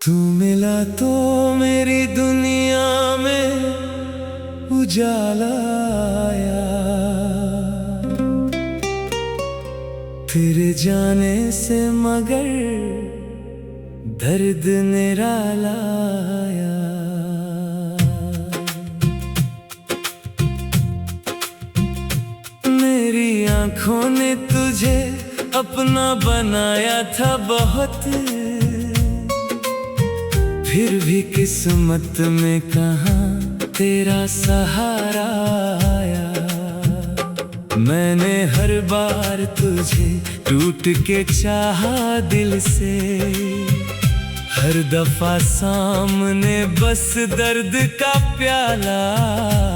तू मिला तो मेरी दुनिया में उजाला आया, तेरे जाने से मगर दर्द निराला आया। मेरी आंखों ने तुझे अपना बनाया था बहुत, फिर भी किस्मत में कहाँ तेरा सहारा आया। मैंने हर बार तुझे टूट के चाहा दिल से, हर दफा सामने बस दर्द का प्याला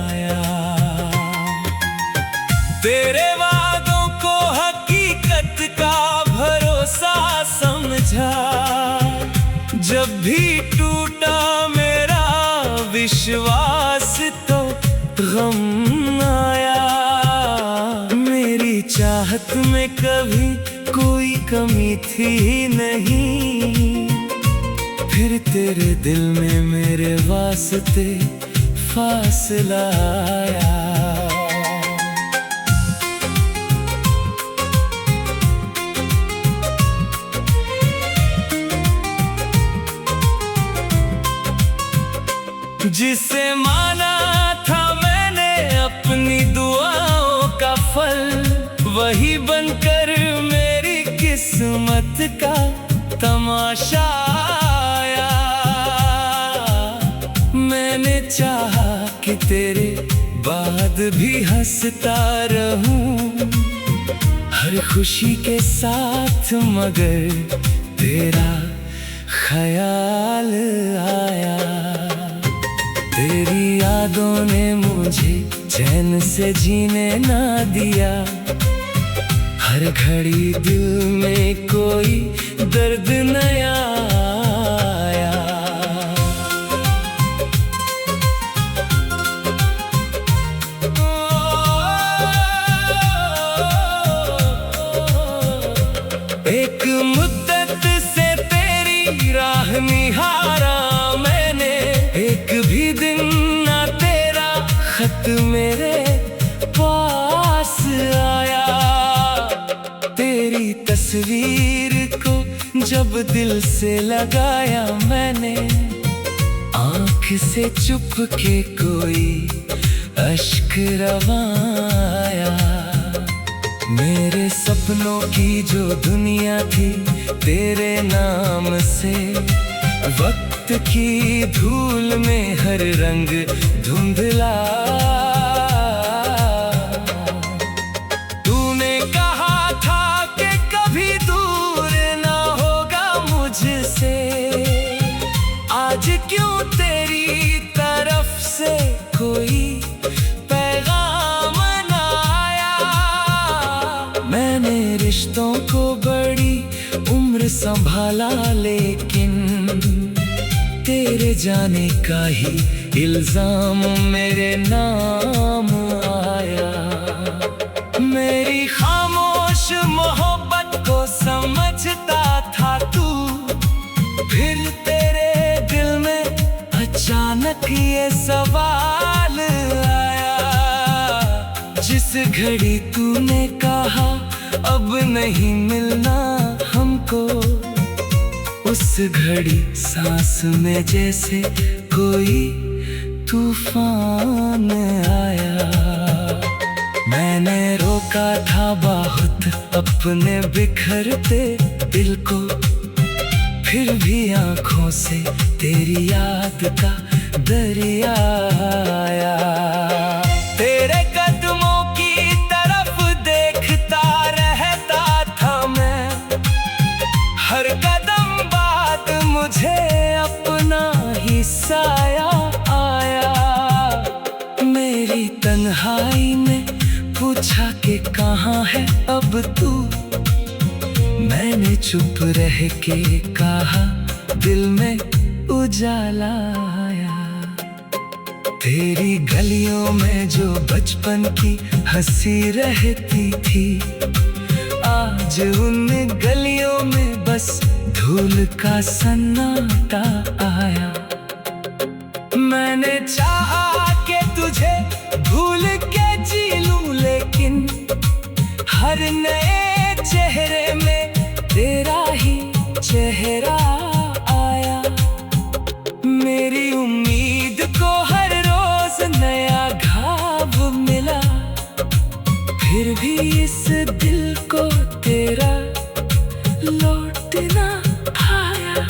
आया। तेरे वादों को हकीकत का भरोसा समझा, जब भी टूटा मेरा विश्वास तो गम आया। मेरी चाहत में कभी कोई कमी थी नहीं, फिर तेरे दिल में मेरे वास्ते फासला आया। जिसे माना था मैंने अपनी दुआओं का फल, वही बनकर मेरी किस्मत का तमाशा आया। मैंने चाहा कि तेरे बाद भी हंसता रहूं हर खुशी के साथ, मगर तेरा ख्याल आया। तेरी यादों ने मुझे चैन से जीने ना दिया, हर घड़ी दिल में कोई दर्द नया आया। एक मुद्दत से तेरी राह निहारा मैंने, एक भी दिन ना तेरा खत मेरे पास आया। तेरी तस्वीर को जब दिल से लगाया मैंने, आँख से चुप के कोई अश्क रवाया। मेरे सपनों की जो दुनिया थी तेरे नाम से, वक्त की धूल में हर रंग धुंधला। तूने कहा था कि कभी दूर ना होगा मुझसे, आज क्यों तेरी तरफ से कोई पैगाम ना आया। मैंने रिश्तों को बड़ी उम्र संभाला, लेकिन तेरे जाने का ही इल्जाम मेरे नाम आया। मेरी खामोश मोहब्बत को समझता था तू, फिर तेरे दिल में अचानक ये सवाल आया। जिस घड़ी तूने कहा अब नहीं मिलना हमको, उस घड़ी सांस में जैसे कोई तूफान आया। मैंने रोका था बहुत अपने बिखरते दिल को, फिर भी आंखों से तेरी याद का दरिया आया। तेरे कदमों की तरफ देखता रहता था मैं, हर कदम बाद मुझे अपना ही साया आया। मेरी तन्हाई में पूछा कि कहाँ है अब तू, मैंने चुप रह के कहा, दिल में उजाला आया। तेरी गलियों में जो बचपन की हंसी रहती थी, आज उन गलियों में बस धूल का सन्नाटा आया। मैंने चाहा कि तुझे भूल के जी लूं, लेकिन हर नए चेहरे में तेरा ही चेहरा आया। मेरी उम्मीद को हर रोज नया घाव मिला, फिर भी इस दिल को तेरा लौट ना आया।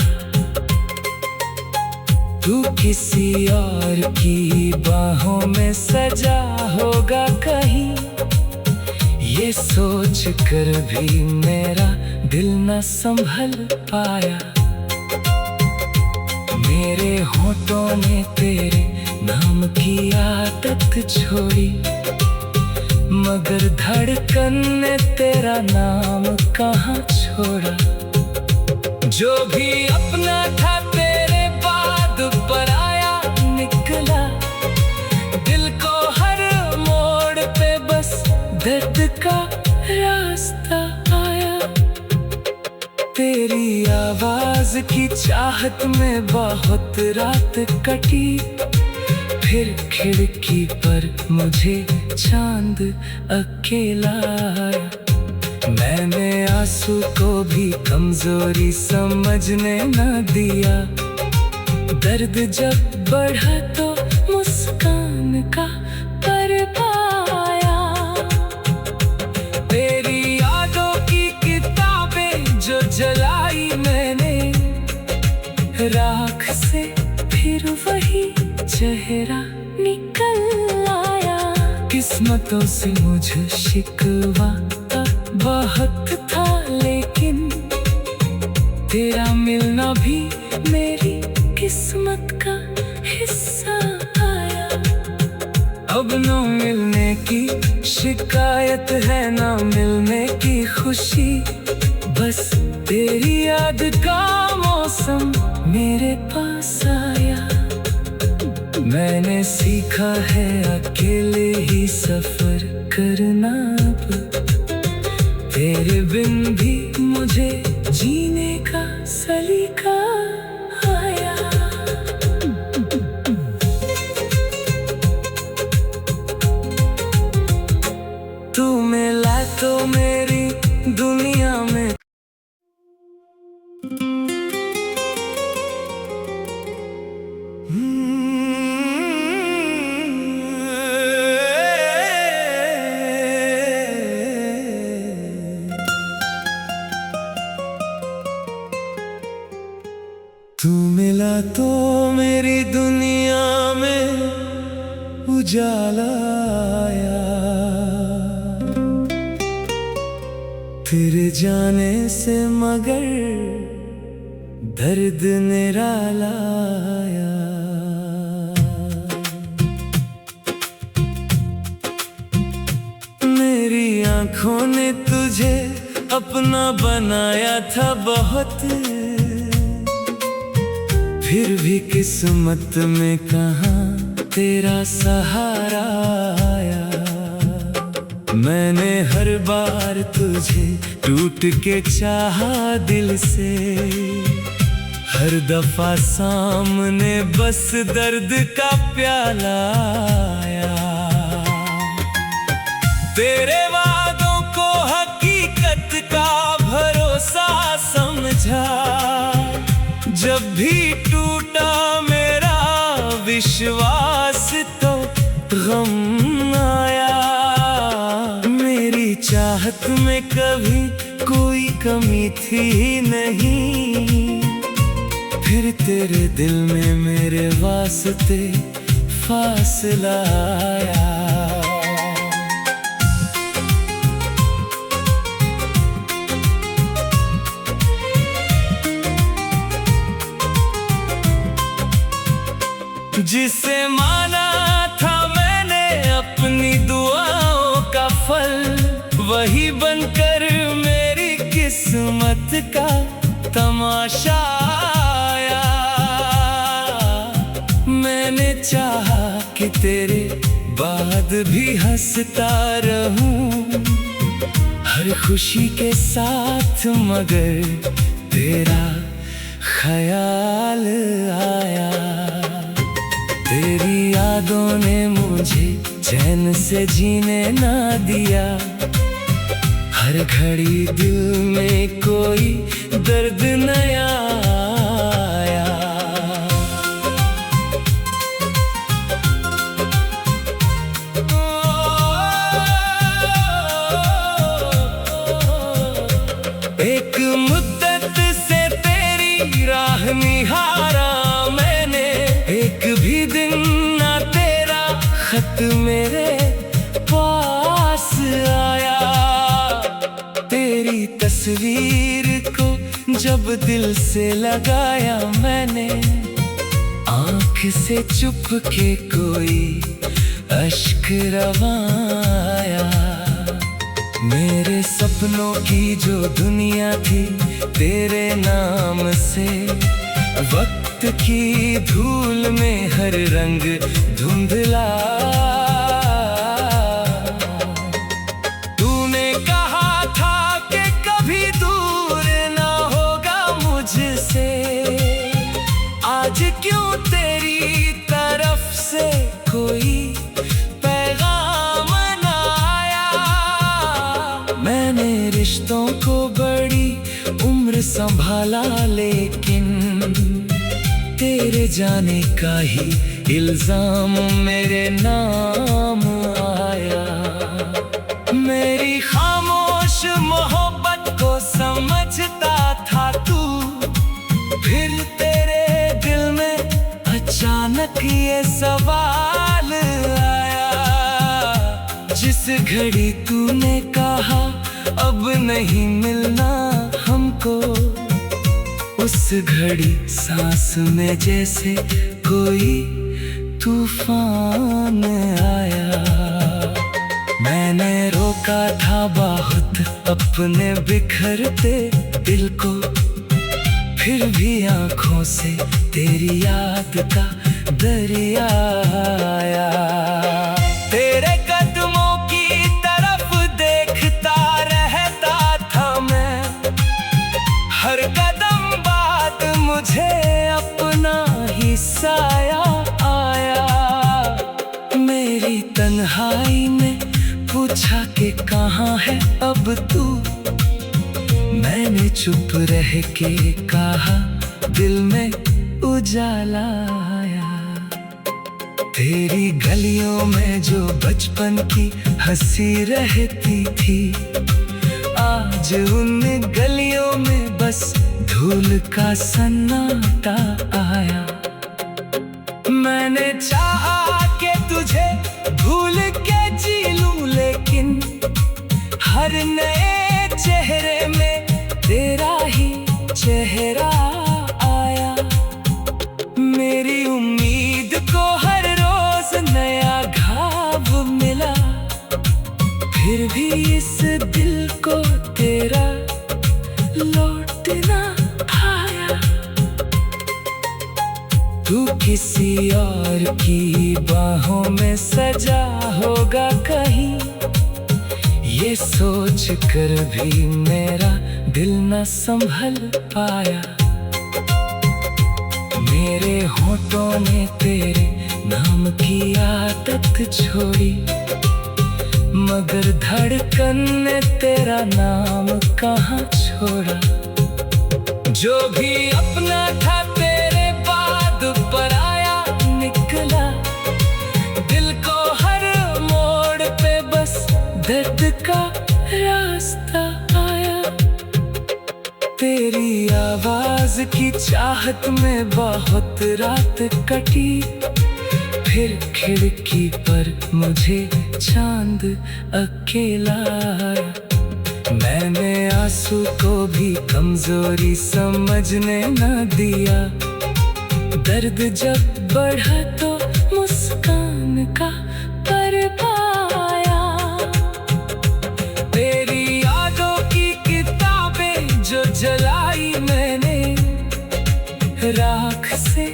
तू किसी और की बाहों में सजा होगा कहीं, ये सोच कर भी मेरा दिल न संभल पाया। मेरे होठों ने तेरे नाम की आदत छोड़ी, मगर धड़कन ने तेरा नाम कहाँ छोड़ा। जो भी अपना था तेरे बाद पराया निकला, दिल को हर मोड़ पे बस दर्द का रास्ता आया। तेरी आवाज की चाहत में बहुत रात कटी, फिर खिड़की पर मुझे चांद अकेला आया। मैंने आंसू को भी कमजोरी समझने न दिया, दर्द जब बढ़ा तो मुस्कान का पाया। तेरी यादों की किताबें जो जलाई मैंने, राख से फिर वही चेहरा निकल आया। किस्मतों से मुझे शिकवा बहुत था, लेकिन तेरा मिलना भी मेरी किस्मत का हिस्सा आया। अब न मिलने की शिकायत है, न मिलने की खुशी, बस तेरी याद का मौसम मेरे पास आया। मैंने सीखा है अकेले ही सफर करना, अब तेरे बिन भी मुझे जीने का सलीका आया। तू मिला तो मेरी दुनिया में तू मिला तो मेरी दुनिया में उजाला आया। तेरे जाने से मगर दर्द निराला आया। मेरी आंखों ने तुझे अपना बनाया था बहुत, फिर भी किस्मत में कहाँ तेरा सहारा आया। मैंने हर बार तुझे टूट के चाहा दिल से, हर दफा सामने बस दर्द का प्याला आया। तेरे वादों को हकीकत का भरोसा समझा, जब भी टूटा मेरा विश्वास तो गम आया। मेरी चाहत में कभी कोई कमी थी नहीं, फिर तेरे दिल में मेरे वास्ते फासला आया। जिसे माना था मैंने अपनी दुआओं का फल, वही बनकर मेरी किस्मत का तमाशा आया। मैंने चाहा कि तेरे बाद भी हंसता रहूं हर खुशी के साथ, मगर तेरा ख्याल आया। तेरी यादों ने मुझे चैन से जीने ना दिया। हर घड़ी दिल में कोई दर्द नया आया। एक मुद्दत से तेरी राह निहारा मैंने, एक भी दिन ना तेरा खत मेरे पास आया। तेरी तस्वीर को जब दिल से लगाया मैंने, आँख से चुप के कोई अश्क रवाया। मेरे सपनों की जो दुनिया थी तेरे नाम से, वक्त की धूल में हर रंग धुंधला। तूने कहा था कि कभी दूर ना होगा मुझसे, आज क्यों तेरी तरफ से कोई पैगाम ना आया। मैंने रिश्तों को बड़ी उम्र संभाला, लेकिन तेरे जाने का ही इल्जाम मेरे नाम आया। मेरी खामोश मोहब्बत को समझता था तू, फिर तेरे दिल में अचानक ये सवाल आया। जिस घड़ी तूने कहा अब नहीं मिलना हमको, उस घड़ी सांस में जैसे कोई तूफान आया। मैंने रोका था बहुत अपने बिखरते दिल को, फिर भी आंखों से तेरी याद का दरिया आया। तेरे कदमों की तरफ देखता रहता था मैं, हर कदम बाद मुझे अपना ही साया आया। मेरी तन्हाई ने पूछा कि कहाँ है अब तू, मैंने चुप रह के कहा दिल में उजाला आया। तेरी गलियों में जो बचपन की हंसी रहती थी, आज उन गलियों में बस धूल का सन्नाटा आया। मैंने चाहा कि तुझे भूल के जी लूं, लेकिन हर नए चेहरे में तेरा ही चेहरा आया। मेरी उम्मीद को हर रोज नया घाव मिला, फिर भी इस दिल को तेरा लौट ना आया। तू किसी और की बाहों में सजा होगा कहीं, ये सोच कर भी मेरा दिल न संभल पाया। मेरे होठों ने तेरे नाम की आदत छोड़ी, मगर धड़कन ने तेरा नाम कहाँ छोड़ा। जो भी अपना था तेरे बाद पराया निकला, दिल को हर मोड़ पे बस दर्द का रास्ता आया। तेरी आवाज की चाहत में बहुत रात कटी, फिर खिड़की पर मुझे चांद अकेला आया। मैंने आंसू को भी कमजोरी समझने न दिया, दर्द जब बढ़ा तो मुस्कान का परवाया। तेरी यादों की किताबें जो जला बनाई मैंने राख से,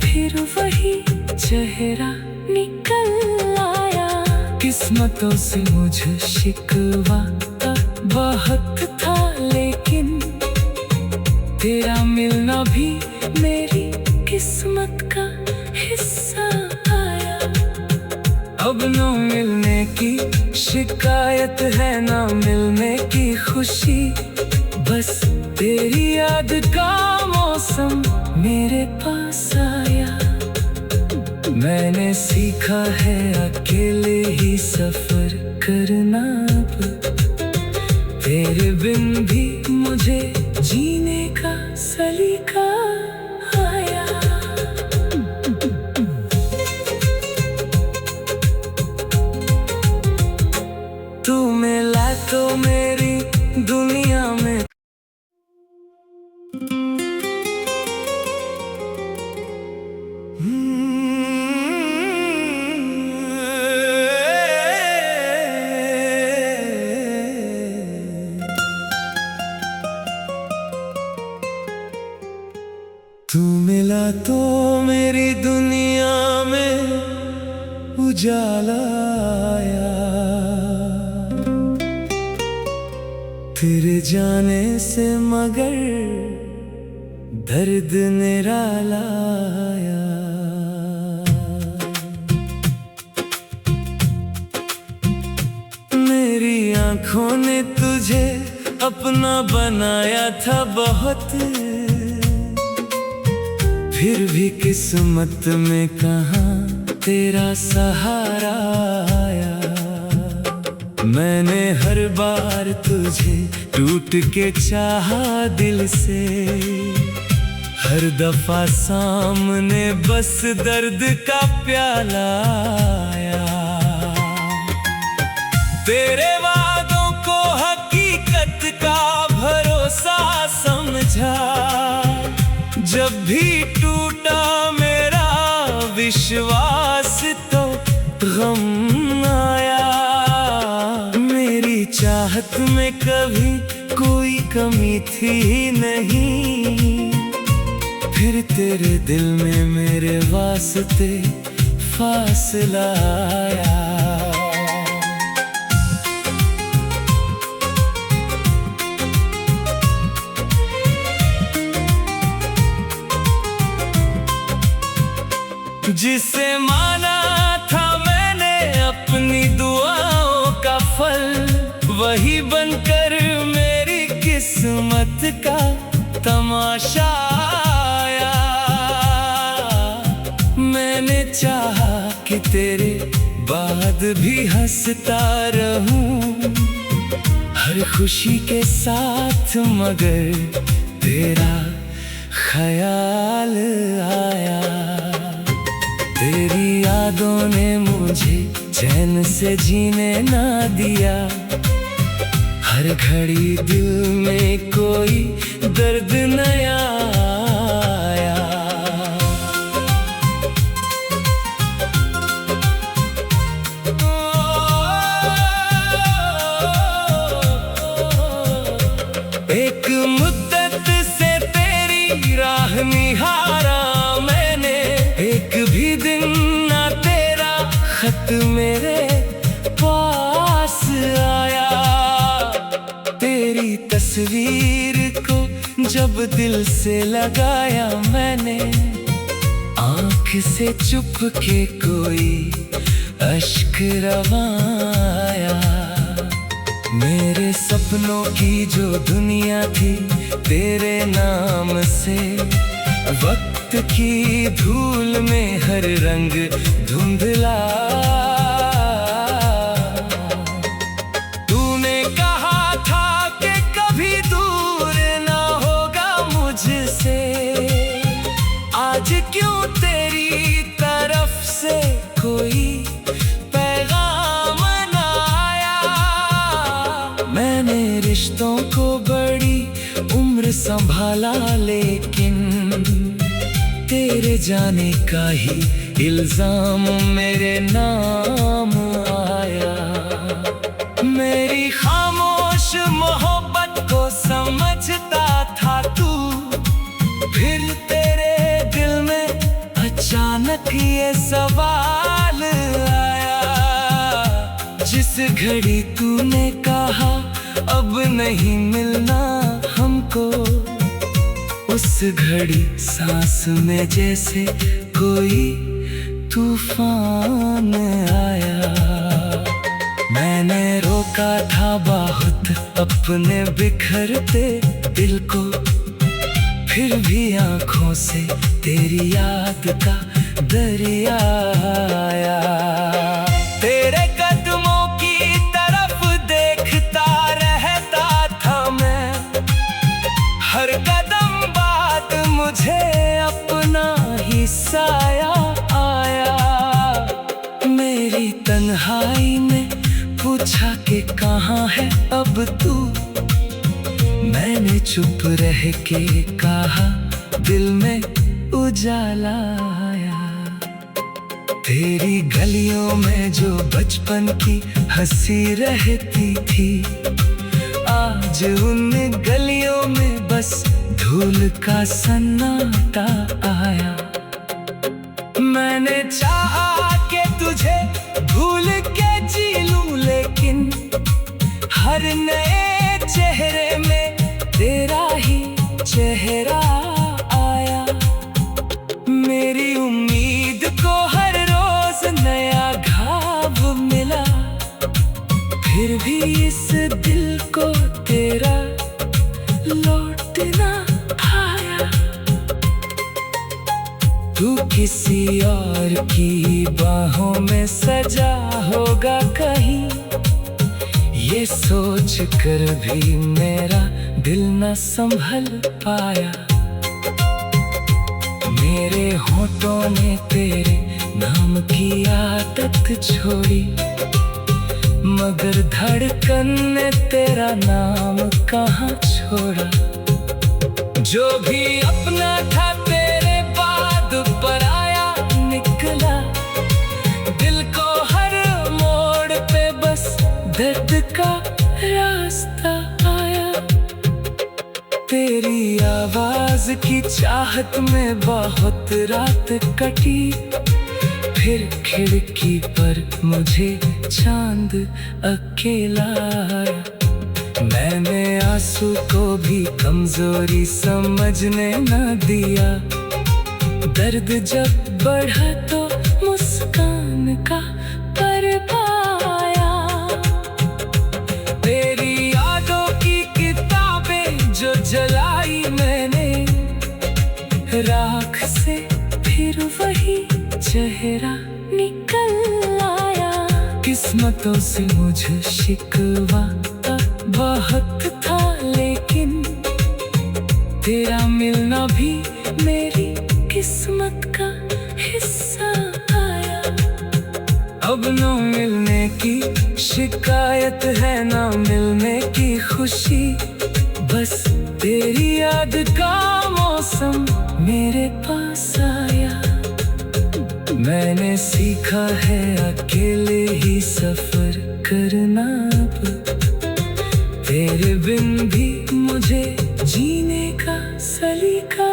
फिर वही चेहरा निकल आया। किस्मतों से मुझे शिकवा बहुत था, लेकिन तेरा मिलना भी मेरी किस्मत का हिस्सा आया। अब न मिलने की शिकायत है, ना मिलने की खुशी, बस तेरी याद का मौसम मेरे पास आया। मैंने सीखा है अकेले ही सफर करना, तेरे बिन भी मुझे जीने का सलीका आया। तू मिला तो मेरी दुनिया में तू मिला तो मेरी दुनिया में उजाला आया। तेरे जाने से मगर दर्द निराला आया। मेरी आँखों ने तुझे अपना बनाया था बहुत, फिर भी किस्मत में कहाँ तेरा सहारा आया। मैंने हर बार तुझे टूट के चाहा दिल से, हर दफा सामने बस दर्द का प्याला आया। तेरे वादों को हकीकत का भरोसा समझा, जब भी टूटा मेरा विश्वास तो गम आया। मेरी चाहत में कभी कोई कमी थी नहीं, फिर तेरे दिल में मेरे वास्ते फासला आया। जिसे माना था मैंने अपनी दुआओं का फल, वही बनकर मेरी किस्मत का तमाशा आया। मैंने चाहा कि तेरे बाद भी हंसता रहूं हर खुशी के साथ, मगर तेरा ख्याल आया। तेरी यादों ने मुझे चैन से जीने ना दिया, हर घड़ी दिल में कोई दर्द नया आया। एक मुद्दत से तेरी राह निहारा मैंने, एक भी दिन ना तेरा खत मेरे पास आया। तेरी तस्वीर को जब दिल से लगाया मैंने, आँख से चुप के कोई अश्क रवाया। मेरे सपनों की जो दुनिया थी तेरे नाम से, वक्त की धूल में हर रंग धुंधला। तूने कहा था कि कभी दूर ना होगा मुझसे, आज क्यों तेरी तरफ से कोई पैगाम ना आया। मैंने रिश्तों को बड़ी उम्र संभाला, लेकिन तेरे जाने का ही इल्जाम मेरे नाम आया। मेरी खामोश मोहब्बत को समझता था तू, में सवाल आया। जिस घड़ी तूने कहा अब नहीं मिलना हमको, उस घड़ी सांस में जैसे कोई तूफान आया। मैंने रोका था बहुत अपने बिखरते दिल को, फिर भी आँखों से तेरी याद का दरिया आया। तेरे कदमों की तरफ देखता रहता था मैं, हर कदम बाद मुझे अपना ही साया आया। मेरी तन्हाई में पूछा कि कहाँ है अब तू, मैंने चुप रह के कहा दिल में उजाला आया। तेरी गलियों में जो बचपन की हंसी रहती थी, आज उन गलियों में बस धूल का सन्नाटा आया। मैंने चाहा कि तुझे भूल के जी लूं, लेकिन हर नए चेहरे में तेरा ही चेहरा आया। मेरी उम्मीद को हर रोज नया घाव मिला, फिर भी इस दिल को तेरा लौटना आया। तू किसी और की बाहों में सजा होगा कहीं, ये सोच कर भी मेरा दिल न संभल पाया। मेरे होठों ने तेरे नाम की आदत छोड़ी, मगर धड़कन ने तेरा नाम कहाँ छोड़ा। जो भी अपना था तेरे बाद पराया निकला, दिल को हर मोड़ पे बस दर्द का रास्ता आया। तेरी आवाज की चाहत में बहुत रात कटी, फिर खिड़की पर मुझे चांद अकेला आया। मैंने आंसू को भी कमजोरी समझने न दिया, दर्द जब बढ़ा तो मुस्कान का परवाया। तेरी यादों की किताबें जो जलाई मैंने, राख से फिर वही चेहरा निकल आया। किस्मतों से मुझे शिकवा बहुत था, लेकिन तेरा मिलना भी मेरी किस्मत का हिस्सा आया। अब न मिलने की शिकायत है, न मिलने की खुशी, बस तेरी याद का मौसम मेरे पास आया। मैंने सीखा है अकेले ही सफर करना, अब तेरे बिन भी मुझे जीने का सलीका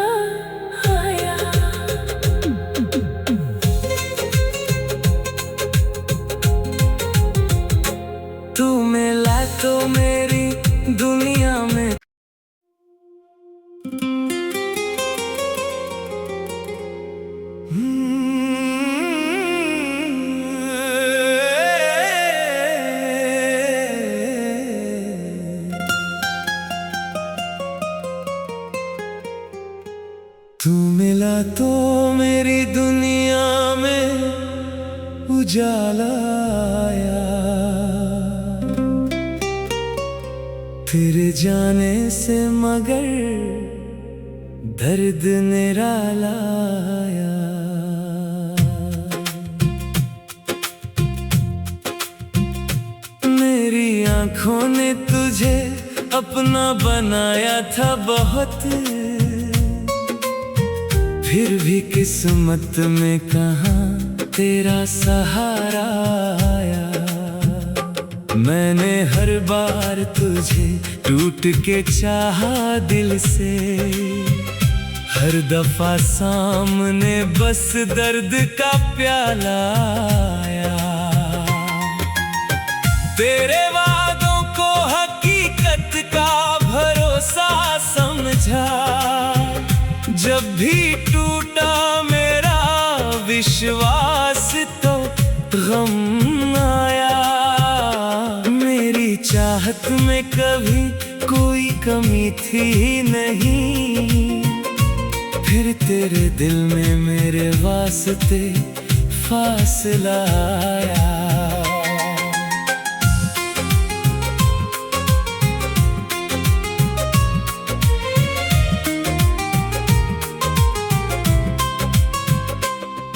आया। तू मिला तो मेरी दुनिया में तू मिला तो मेरी दुनिया में उजाला आया। तेरे जाने से मगर दर्द निराला आया। मेरी आँखों ने तुझे अपना बनाया था बहुत, फिर भी किस्मत में कहाँ तेरा सहारा आया। मैंने हर बार तुझे टूट के चाहा दिल से, हर हर दफा सामने बस दर्द का प्याला आया। तेरे वादों को हकीकत का भरोसा समझा, जब भी टूटा मेरा विश्वास तो गम आया। मेरी चाहत में कभी कोई कमी थी नहीं, फिर तेरे दिल में मेरे वास्ते फासला आया।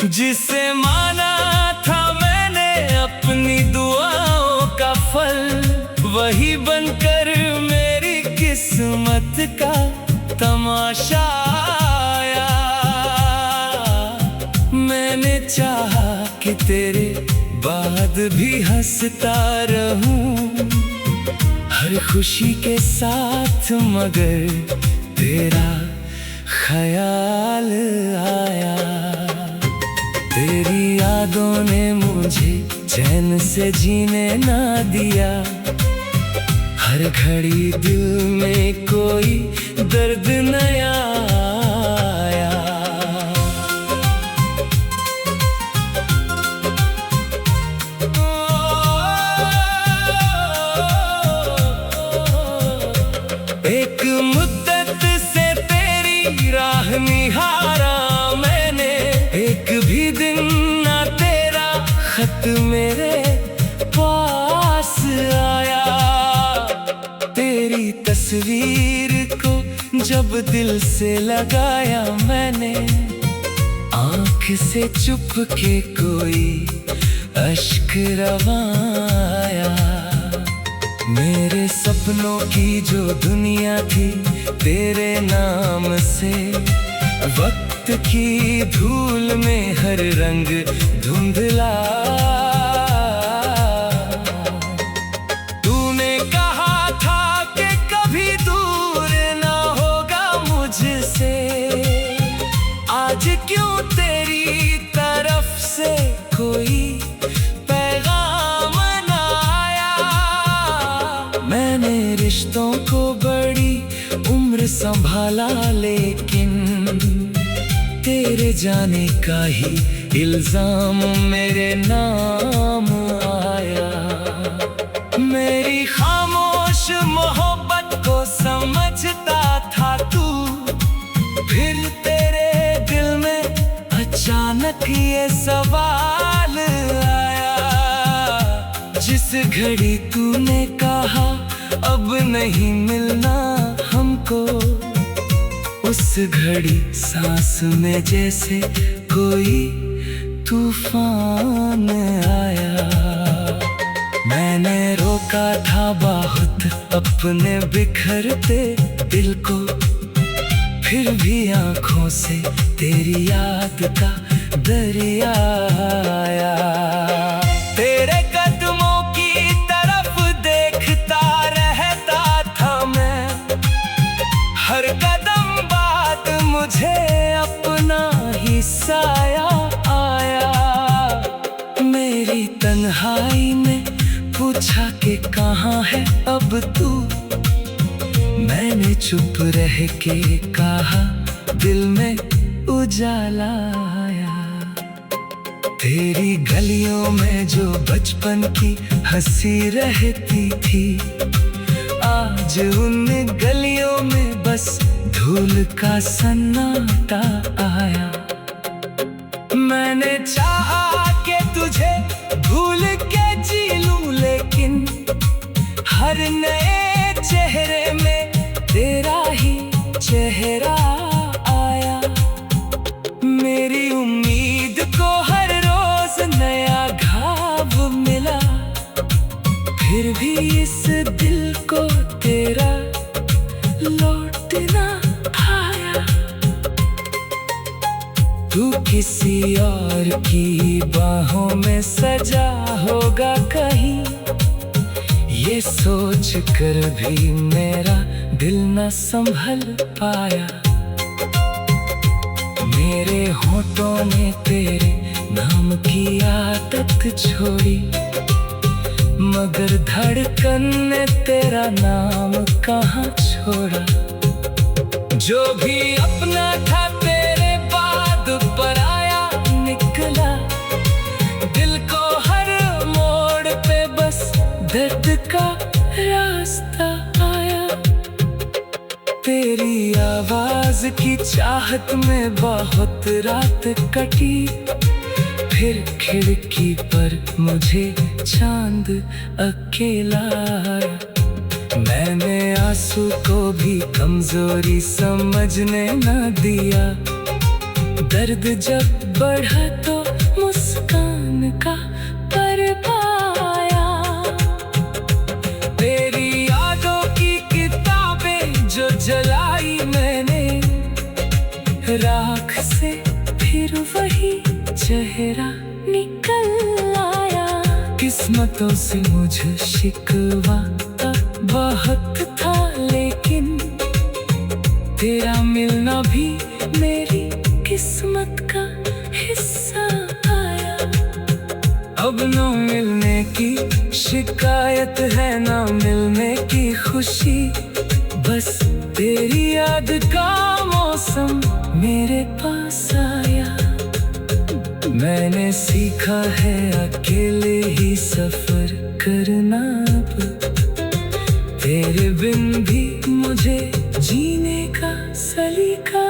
जिसे माना था मैंने अपनी दुआओं का फल, वही बनकर मेरी किस्मत का तमाशा आया। मैंने चाहा कि तेरे बाद भी हंसता रहूं हर खुशी के साथ, मगर तेरा ख्याल आया। तेरी यादों ने मुझे चैन से जीने ना दिया, हर घड़ी दिल में कोई दर्द नया आया। एक मुद्दत से तेरी राह निहारा मैंने, एक भी दिन ना तेरा खत मेरे पास आया। तेरी तस्वीर को जब दिल से लगाया मैंने, आँख से चुप के कोई अश्क रवाया। मेरे सपनों की जो दुनिया थी तेरे नाम से, वक्त की धूल में हर रंग धुंधला। तूने कहा था कि कभी दूर ना होगा मुझसे, आज क्यों तेरी तरफ से कोई पैगाम ना आया। मैंने रिश्तों को बड़ी उम्र संभाला, लेकिन तेरे जाने का ही इल्जाम मेरे नाम आया। मेरी खामोश मोहब्बत को समझता था तू, फिर तेरे दिल में अचानक ये सवाल आया। जिस घड़ी तूने कहा अब नहीं मिलना हमको, उस घड़ी सांस में जैसे कोई तूफान आया। मैंने रोका था बहुत अपने बिखरते दिल को, फिर भी आंखों से तेरी याद का दरिया आया। तेरे कदमों की तरफ देखता रहता था मैं, हर कदम बाद मुझे अपना ही साया आया। मेरी तन्हाई में पूछा कि कहाँ है अब तू, मैंने चुप रह के कहा दिल में उजाला आया। तेरी गलियों में जो बचपन की हंसी रहती थी, आज उन गलियों में बस धूल का सन्नाटा आया। मैंने चाहा कि तुझे भूल के जी लूं, लेकिन हर नए चेहरे में तेरा ही चेहरा आया। मेरी उम्मीद को हर रोज नया घाव मिला, फिर भी इस दिल को तेरा लौटना आया। तू किसी और की बाहों में सजा होगा कहीं, ये सोच कर भी मेरा दिल न संभल पाया। मेरे होठों ने तेरे नाम की आदत छोड़ी, मगर धड़कन ने तेरा नाम कहाँ छोड़ा। जो भी अपना था तेरे बाद पराया निकला, दिल को हर मोड़ पे बस दर्द का रास्ता आया। तेरी आवाज की चाहत में बहुत रात कटी, फिर खिड़की पर मुझे चांद अकेला आया। मैंने आंसू को भी कमजोरी समझने न दिया, दर्द जब बढ़ा तो मुस्कान का पाया। तेरी यादों की किताबें जो जलाई मैंने, राख से फिर वही चेहरा निकल आया। किस्मतों से मुझे शिकवा बहुत था, लेकिन तेरा मिलना भी मेरी किस्मत का हिस्सा आया। अब न मिलने की शिकायत है, न मिलने की खुशी, बस तेरी याद का मौसम मेरे पास आया। मैंने सीखा है अकेले ही सफर करना, अब तेरे बिन भी मुझे जीने का सलीका